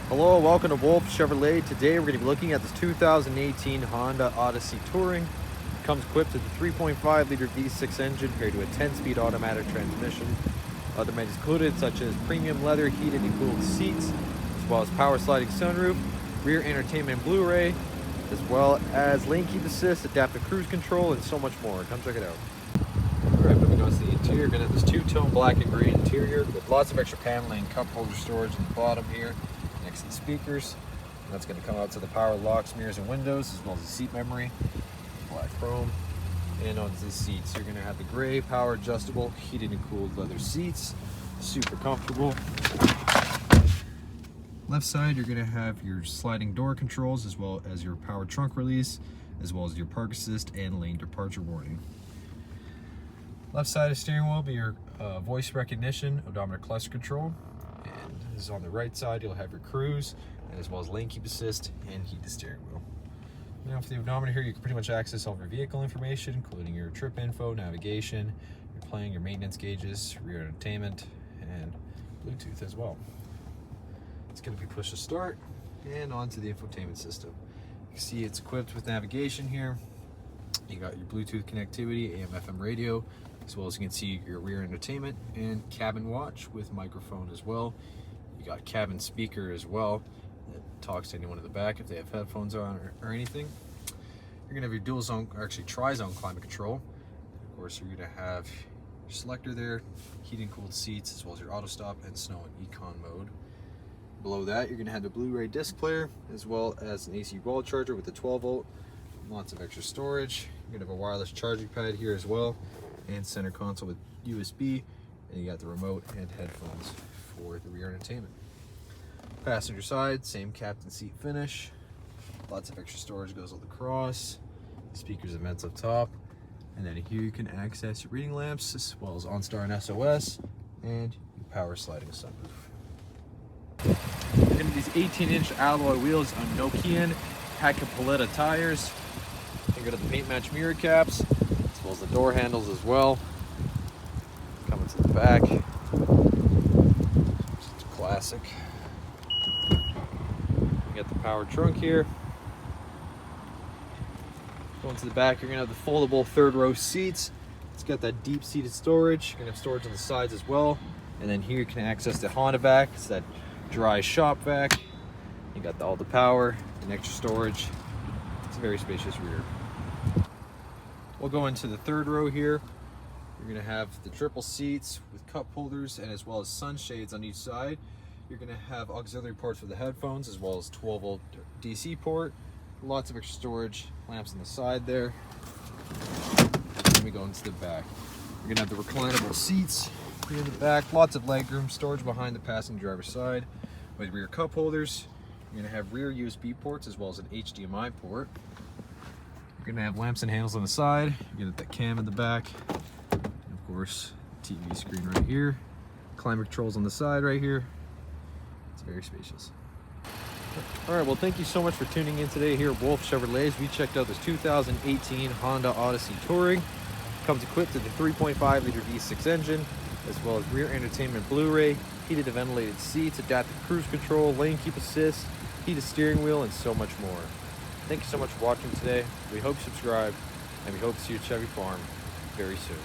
Hello, welcome to Wolfe Chevrolet. Today we're going to be looking at this 2018 Honda Odyssey Touring. It comes equipped with a 3.5 liter V6 engine paired to a 10-speed automatic transmission. Other amenities included such as premium leather heated and cooled seats, as well as power sliding sunroof, rear entertainment BluRay, as well as lane keep assist, adaptive cruise control, and so much more. Come check it out. Alright, moving on to the interior, we're going to have this two-tone black and gray interior with lots of extra paneling, cup holder storage in the bottom here. Next to the speakers, and that's going to come out to the power locks, mirrors, and windows, as well as the seat memory, black chrome. And onto the seats, you're going to have the gray power adjustable heated and cooled leather seats, super comfortable. Left side, you're going to have your sliding door controls, as well as your power trunk release, as well as your park assist and lane departure warning. Left side of the steering wheel will be your voice recognition, odometer cluster control. This is on the right side, you'll have your cruise, as well as lane keep assist and heat the steering wheel. Now for the odometer here, you can pretty much access all of your vehicle information, including your trip info, navigation, your playing, your maintenance gauges, rear entertainment, and Bluetooth as well. It's going to be push to start and onto the infotainment system. You can see it's equipped with navigation here. You got your Bluetooth connectivity, AM/FM radio, as well as you can see your rear entertainment and CabinWatch with microphone as well. You got cabin speaker as well that talks to anyone in the back if they have headphones on or anything. You're gonna have your dual zone, or actually tri-zone climate control. Of course, you're gonna have your selector there, heated and cooled seats, as well as your auto stop and snow and econ mode. Below that, you're gonna have the BluRay disc player, as well as an AC wall charger with a 12 volt, lots of extra storage. You're gonna have a wireless charging pad here as well, and center console with USB, and you got the remote and headphones for the rear entertainment. Passenger side, same captain seat finish, lots of extra storage goes all across, speakers and vents up top, and then here you can access your reading lamps, as well as OnStar and SOS, and your power sliding sunroof. You're going to these 18-inch alloy wheels on Nokian Hakkapeliitta Paletta tires. You go to the paint match mirror caps, as well as the door handles as well. Coming to the back, just a classic. You got the power trunk here. Going to the back, you're gonna have the foldable third row seats. It's got that deep seated storage. You're gonna have storage on the sides as well. And then here you can access the HondaVAC. It's that dry shop vac. You got all the power and extra storage. It's a very spacious rear. We'll go into the third row here. You're gonna have the triple seats with cup holders and as well as sunshades on each side. You're gonna have auxiliary ports for the headphones, as well as 12 volt DC port. Lots of extra storage, lamps on the side there. Then we go into the back. You're gonna have the reclinable seats here in the back, lots of legroom, storage behind the passenger driver's side with rear cup holders. You're gonna have rear USB ports as well as an HDMI port. You're gonna have lamps and handles on the side. You're gonna have that cam in the back. And of course, TV screen right here. Climate controls on the side right here. It's very spacious. All right, well, thank you so much for tuning in today here at Wolfe Chevrolet. We checked out this 2018 Honda Odyssey Touring. Comes equipped with a 3.5 liter V6 engine, as well as rear entertainment BluRay, heated and ventilated seats, adaptive cruise control, lane keep assist, heated steering wheel, and so much more. Thank you so much for watching today. We hope you subscribe, and we hope to see you at Chevy Farm very soon.